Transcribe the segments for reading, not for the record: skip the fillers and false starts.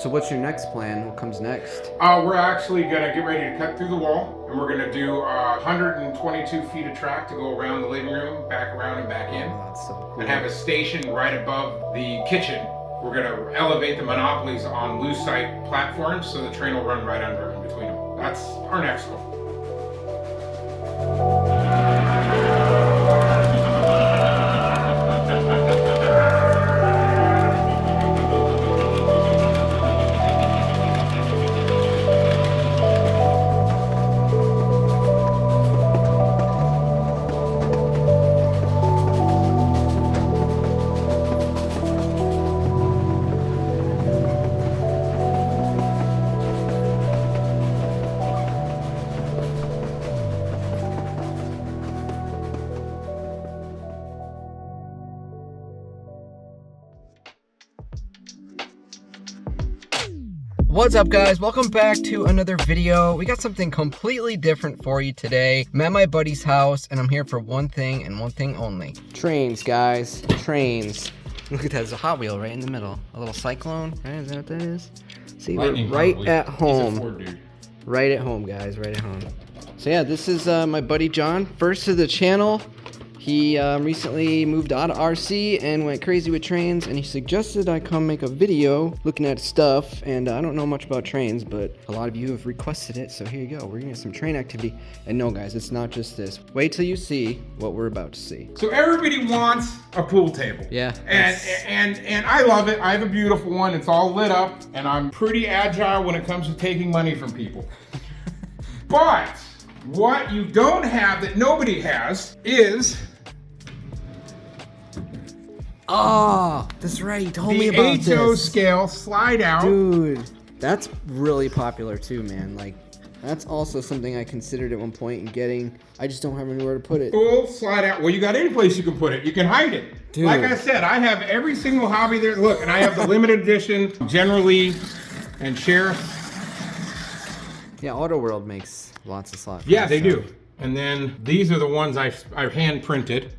So what's your next plan? What comes next? We're actually gonna get ready to cut through the wall, and we're gonna do 122 feet of track to go around the living room, back around and back in, Oh, that's so cool. and have a station right above the kitchen. We're gonna elevate the monopolies on lucite platforms so the train will run right under them in between them. That's our next goal. What's up, guys? Welcome back to another video. We got something completely different for you today. I'm at my buddy's house and I'm here for one thing and one thing only. Trains, guys. Trains. Look at that, there's a Hot Wheel right in the middle. A little cyclone, right? Is that what that is? See, we're right at home. He's a Ford dude. Right at home, guys, right at home. So yeah, this is my buddy John, first to the channel. He recently moved out of RC and went crazy with trains, and he suggested I come make a video looking at stuff, and I don't know much about trains, but a lot of you have requested it, so here you go. We're gonna get some train activity. And no, guys, it's not just this. Wait till you see what we're about to see. So everybody wants a pool table. Yeah. And I love it. I have a beautiful one. It's all lit up, and I'm pretty agile when it comes to taking money from people. But what you don't have that nobody has is that's right. You told me the about this. HO scale slide out. Dude, that's really popular too, man. Like, that's also something I considered at one point in getting. I just don't have anywhere to put it. Full slide out. Well, you got any place you can put it. You can hide it. Dude. Like I said, I have every single hobby there. Look, and I have the limited edition, Generally, and Sheriff. Yeah, Auto World makes lots of slots. Yeah, they do. And then these are the ones I hand printed.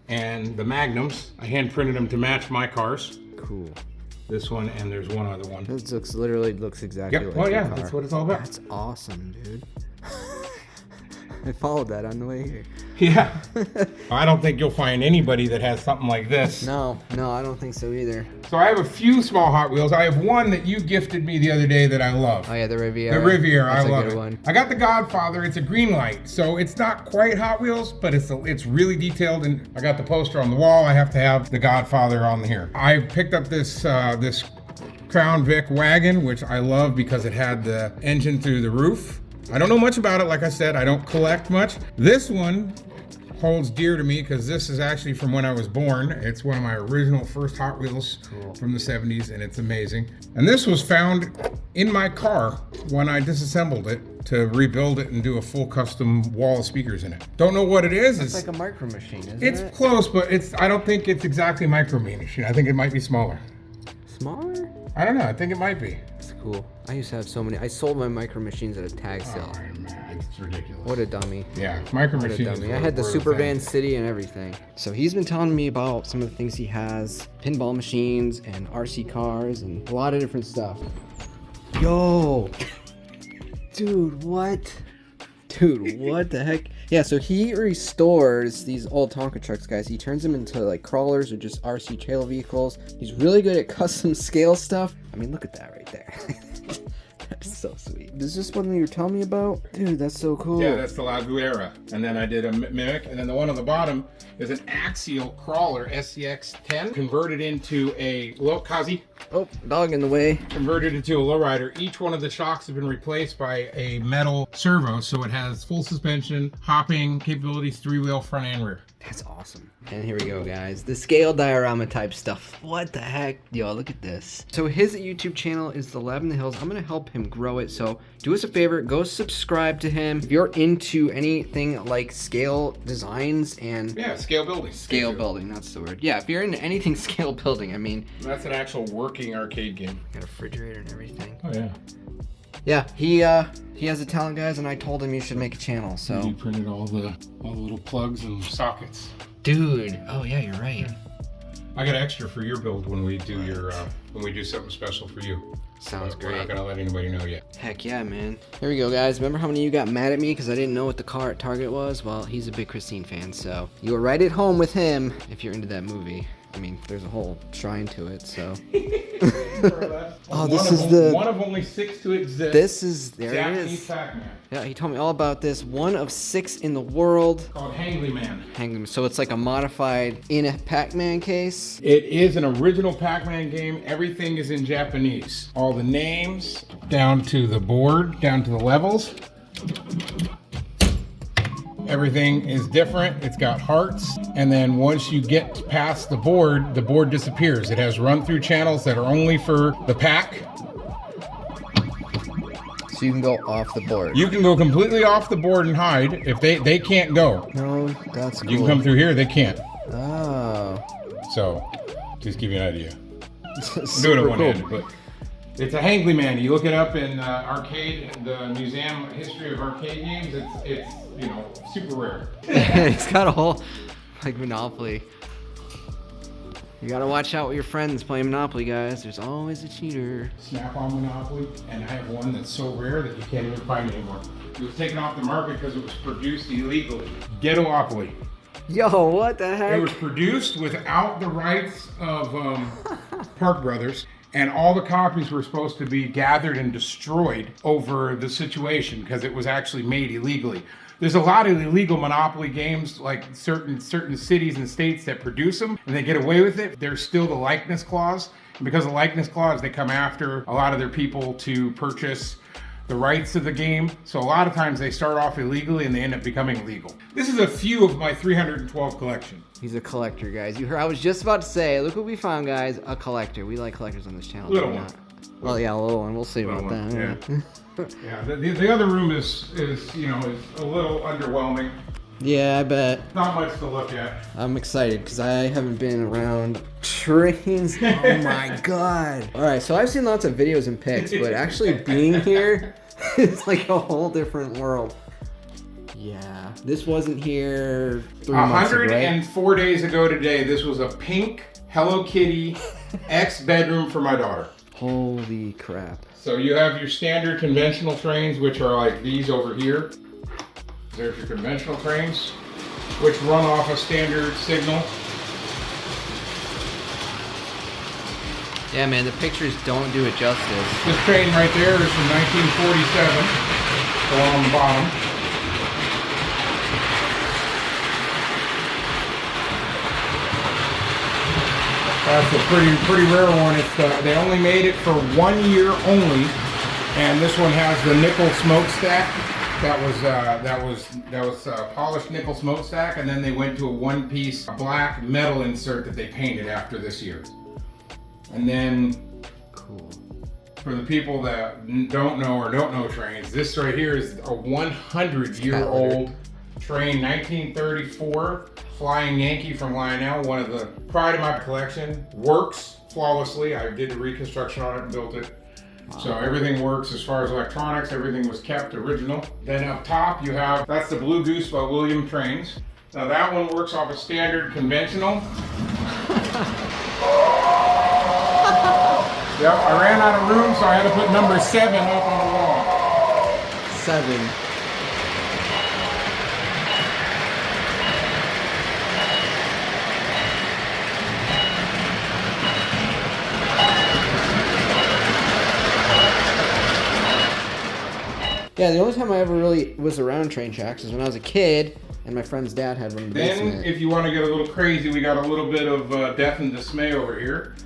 And the Magnums, I hand printed them to match my cars. Cool. This one, and there's one other one. This literally looks exactly like Well, your yeah, car. that's what it's all about. That's awesome, dude. I followed that on the way here. Yeah. I don't think you'll find anybody that has something like this. No, I don't think so either. So I have a few small Hot Wheels. I have one that you gifted me the other day that I love. Oh yeah, the Riviera. The Riviera, That's I love a good it. one. I got the Godfather. It's a green light, so it's not quite Hot Wheels, but it's really detailed. And I got the poster on the wall. I have to have the Godfather on here. I picked up this this Crown Vic wagon, which I love because it had the engine through the roof. I don't know much about it. Like I said, I don't collect much. This one holds dear to me because this is actually from when I was born. It's one of my original first Hot Wheels from the 70s, and it's amazing. And this was found in my car when I disassembled it to rebuild it and do a full custom wall of speakers in it. Don't know what it is. It's like a micro machine, isn't it? It's close, but I don't think it's exactly micro machine. I think it might be smaller. Smaller? I don't know. I think it might be. It's cool. I used to have so many. I sold my micro machines at a tag sale. Oh, man, it's ridiculous. What a dummy. Yeah, micro What a machines. dummy. I had the Super Van City and everything. So he's been telling me about some of the things he has. Pinball machines and RC cars and a lot of different stuff. Yo! Dude, what? Dude, what the heck? Yeah, so he restores these old Tonka trucks, guys. He turns them into like crawlers or just RC trail vehicles. He's really good at custom scale stuff. I mean, look at that right there. That's so sweet. Is this one that you were telling me about? Dude, that's so cool. Yeah, that's the La Guerra. And then I did a Mimic, and then the one on the bottom is an axial crawler, SCX-10, converted into a Kazi. Oh, dog in the way. Converted into a lowrider. Each one of the shocks have been replaced by a metal servo, so it has full suspension, hopping capabilities, 3-wheel front and rear. That's awesome. And here we go, guys. The scale diorama type stuff. What the heck? Yo, look at this. So his YouTube channel is The Lab in the Hills. I'm going to help him grow it. So do us a favor. Go subscribe to him. If you're into anything like scale designs and... Yeah, scale building. Scale building, that's the word. Yeah, if you're into anything scale building, I mean... That's an actual working arcade game. Got a refrigerator and everything. Oh, yeah. Yeah, he has a talent, guys, and I told him you should make a channel, so... You printed all the little plugs and sockets. Dude, oh yeah, you're right. I got extra for your build when we do when we do something special for you. Sounds We're great. not gonna let anybody know yet. Heck yeah, man. Here we go, guys. Remember how many of you got mad at me because I didn't know what the car at Target was? Well, he's a big Christine fan, so you were right at home with him if you're into that movie. I mean, there's a whole shrine to it, so. Oh, this is one of only 6 to exist. This is, there it Japanese is. Pac-Man. Yeah, he told me all about this. One of 6 in the world. Called Hangly Man. Hangman. So it's like a modified in a Pac-Man case. It is an original Pac-Man game. Everything is in Japanese. All the names, down to the board, down to the levels. Everything is different. It's got hearts. And then once you get past the board disappears. It has run-through channels that are only for the pack. So you can go off the board. You can go completely off the board and hide. If they can't go. No, that's cool. You can come through here, they can't. Oh. So, just give you an idea. Super Do it at one cool. end, but it's a Hangly Man. You look it up in the Museum History of Arcade Games. It's you know, super rare. It's got a whole, like, Monopoly. You gotta watch out with your friends playing Monopoly, guys. There's always a cheater. Snap-on Monopoly, and I have one that's so rare that you can't even find it anymore. It was taken off the market because it was produced illegally. Ghettopoly. Yo, what the It heck? was produced without the rights of Park Brothers, and all the copies were supposed to be gathered and destroyed over the situation because it was actually made illegally. There's a lot of illegal Monopoly games, like certain cities and states that produce them, and they get away with it. There's still the likeness clause. And because of the likeness clause, they come after a lot of their people to purchase the rights of the game. So a lot of times they start off illegally and they end up becoming legal. This is a few of my 312 collection. He's a collector, guys. You heard? I was just about to say, look what we found, guys. A collector. We like collectors on this channel. Little do we one. not? Well, yeah, a little one. We'll see about Little that. one, Yeah, the other room is you know, is a little underwhelming. Yeah, I bet. Not much to look at. I'm excited because I haven't been around trains. Oh my god. Alright, so I've seen lots of videos and pics, but actually being here is like a whole different world. Yeah. This wasn't here 3 months ago, right? 104 days ago today, this was a pink Hello Kitty X bedroom for my daughter. Holy crap. So you have your standard conventional trains, which are like these over here. There's your conventional trains, which run off a standard signal. Yeah, man, the pictures don't do it justice. This train right there is from 1947, the one on the bottom. That's a pretty rare one. It's they only made it for 1 year only, and this one has the nickel smokestack. That was polished nickel smokestack, and then they went to a one-piece black metal insert that they painted after this year. And then, Cool. for the people that don't know trains, this right here is a 100-year-old train, 1934 Flying Yankee from Lionel, one of the pride of my collection. Works flawlessly. I did the reconstruction on it and built it. So everything works as far as electronics, everything was kept original. Then up top you have, that's the Blue Goose by William Trains. Now that one works off a standard conventional. Yep, I ran out of room, so I had to put number 7 up on the wall. 7. Yeah, the only time I ever really was around train tracks is when I was a kid and my friend's dad had one in the Then, basement. if you want to get a little crazy, we got a little bit of death and dismay over here.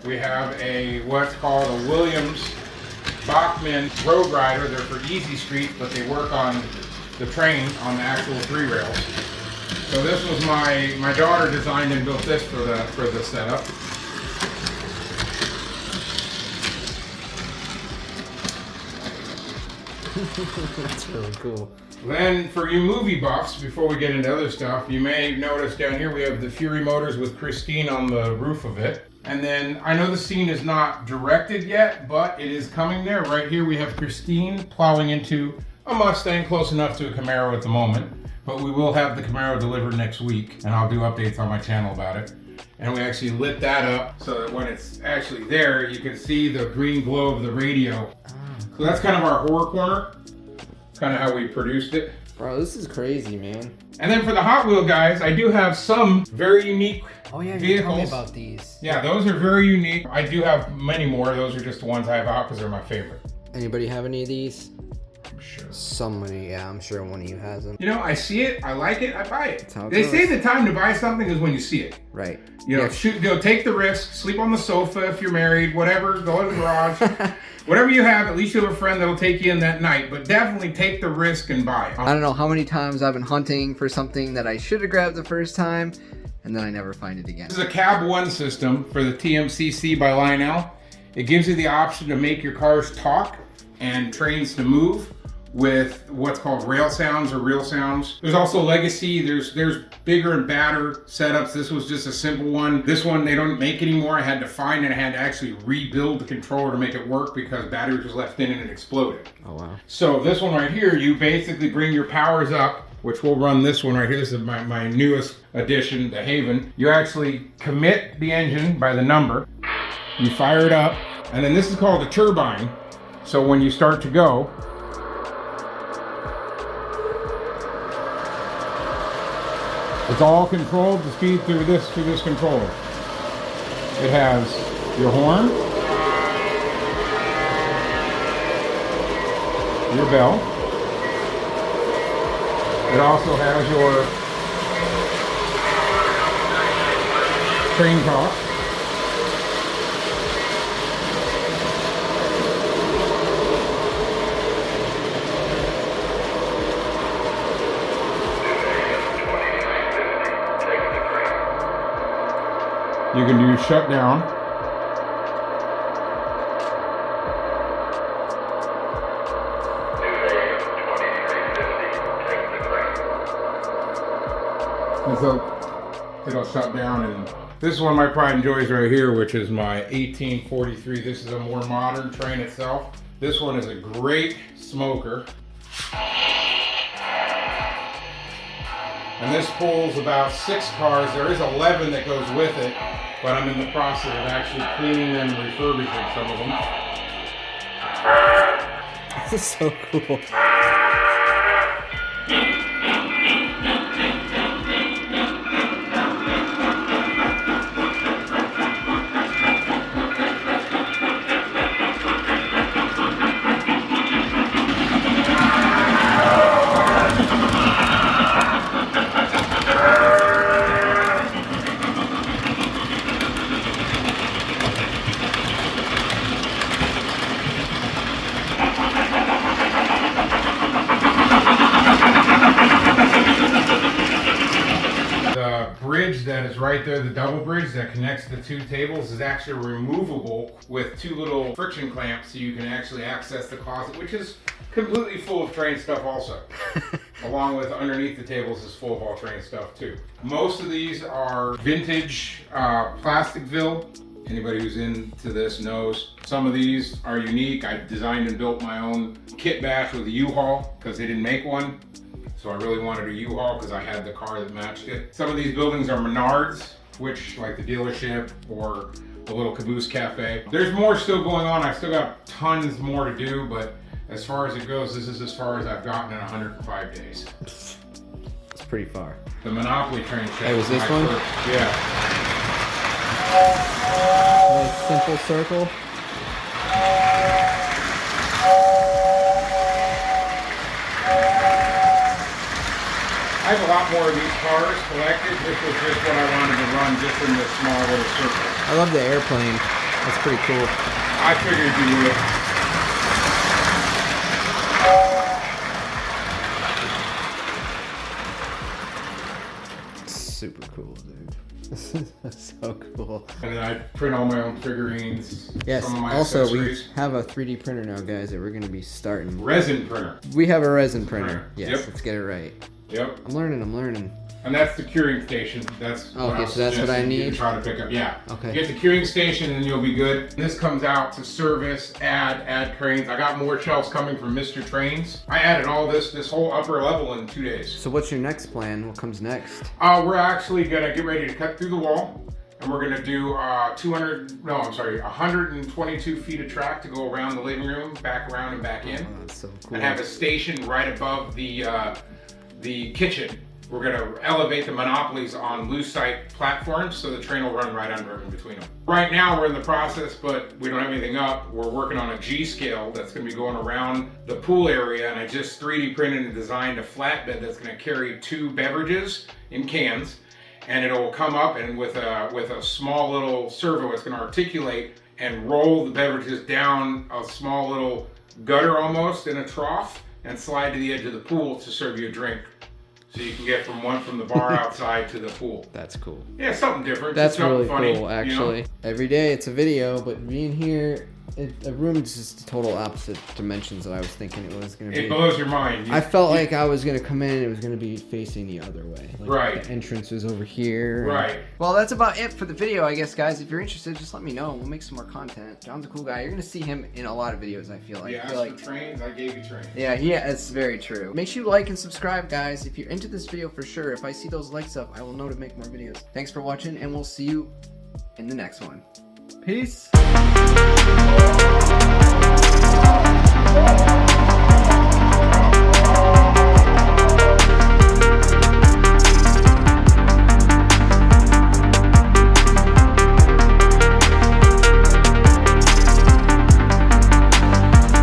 We have what's called a Williams Bachmann Road Rider. They're for easy street, but they work on the train on the actual 3 rails. So this was my daughter designed and built this for the setup. That's really cool. Then for you movie buffs, before we get into other stuff, you may notice down here we have the Fury Motors with Christine on the roof of it. And then I know the scene is not directed yet, but it is coming there. Right here we have Christine plowing into a Mustang, close enough to a Camaro at the moment. But we will have the Camaro delivered next week, and I'll do updates on my channel about it. and we actually lit that up so that when it's actually there, you can see the green glow of the radio. So that's kind of our horror corner. It's kind of how we produced it. Bro, this is crazy, man. And then for the Hot Wheel guys, I do have some very unique you vehicles. told me about these. Yeah, those are very unique. I do have many more. Those are just the ones I have out because they're my favorite. Anybody have any of these? I'm sure. Somebody, yeah, I'm sure one of you has them. You know, I see it, I like it, I buy it. That's how it They goes. say the time to buy something is when you see it. Right. You know, take the risk, sleep on the sofa if you're married, whatever, go in the garage. Whatever you have, at least you have a friend that'll take you in that night, but definitely take the risk and buy it. I don't know how many times I've been hunting for something that I should have grabbed the first time, and then I never find it again. This is a Cab 1 system for the TMCC by Lionel. It gives you the option to make your cars talk and trains to move with what's called rail sounds or real sounds. There's also legacy, there's bigger and badder setups. This was just a simple one. This one they don't make anymore. I had to find and I had to actually rebuild the controller to make it work because batteries was left in and it exploded. Oh wow. So this one right here, you basically bring your powers up, which we'll run this one right here. This is my newest addition, the Haven. You actually commit the engine by the number, you fire it up, and then this is called a turbine. So when you start to go, it's all controlled to speed through this controller. It has your horn, your bell. It also has your train talk. You can do shutdown. And so it'll shut down, and this is one of my pride and joys right here, which is my 1843. This is a more modern train itself. This one is a great smoker. And this pulls about 6 cars. There is 11 that goes with it, but I'm in the process of actually cleaning them and refurbishing some of them. This is so cool. That is right there, the double bridge that connects the 2 tables is actually removable with 2 little friction clamps so you can actually access the closet, which is completely full of train stuff also. Along with underneath the tables is full of all train stuff too. Most of these are vintage Plasticville. Anybody who's into this knows. Some of these are unique. I designed and built my own kit bash with a U-Haul because they didn't make one. So I really wanted a U-Haul because I had the car that matched it. Some of these buildings are Menards, which like the dealership or the little caboose cafe. There's more still going on. I've still got tons more to do, but as far as it goes, this is as far as I've gotten in 105 days. It's pretty far. The Monopoly train set. Hey, was this one? Yeah. Nice simple circle. I have a lot more of these cars collected. This was just what I wanted to run just in this small little circle. I love the airplane. That's pretty cool. I figured you would. Super cool, dude. That's so cool. And then I print all my own figurines. Yes, some of my also accessories. we have a 3D printer now, guys, that we're going to be starting. Resin printer. We have a resin printer. Yes, Yep. let's get it right. Yep. I'm learning. And that's the curing station. That's Oh, what okay, I was so that's what I suggesting you need? try to pick up. Yeah. Okay. Get the curing station and you'll be good. This comes out to service, add trains. I got more shelves coming from Mr. Trains. I added all this whole upper level in 2 days. So what's your next plan? What comes next? We're actually gonna get ready to cut through the wall. And we're gonna do 122 feet of track to go around the living room, back around and back in. Oh, that's so cool. And have a station right above the kitchen. We're gonna elevate the monopolies on lucite platforms so the train will run right under them in between them. Right now we're in the process, but we don't have anything up. We're working on a G scale that's gonna be going around the pool area, and I just 3D printed and designed a flatbed that's gonna carry 2 beverages in cans, and it'll come up and with a small little servo, it's gonna articulate and roll the beverages down a small little gutter almost in a trough and slide to the edge of the pool to serve you a drink. So you can get from the bar outside to the pool. That's cool. Yeah, something different. That's really funny, cool, actually. You know? Every day it's a video, but being here, a room is just the total opposite dimensions that I was thinking it was going to be. It blows your mind. I felt like I was going to come in and it was going to be facing the other way. Like right. The entrance was over here. Right. Well, that's about it for the video, I guess, guys. If you're interested, just let me know. We'll make some more content. John's a cool guy. You're going to see him in a lot of videos, I feel like. Yeah, for trains, I gave you trains. Yeah, it's very true. Make sure you like and subscribe, guys. If you're into this video, for sure. If I see those likes up, I will know to make more videos. Thanks for watching, and we'll see you in the next one. Peace.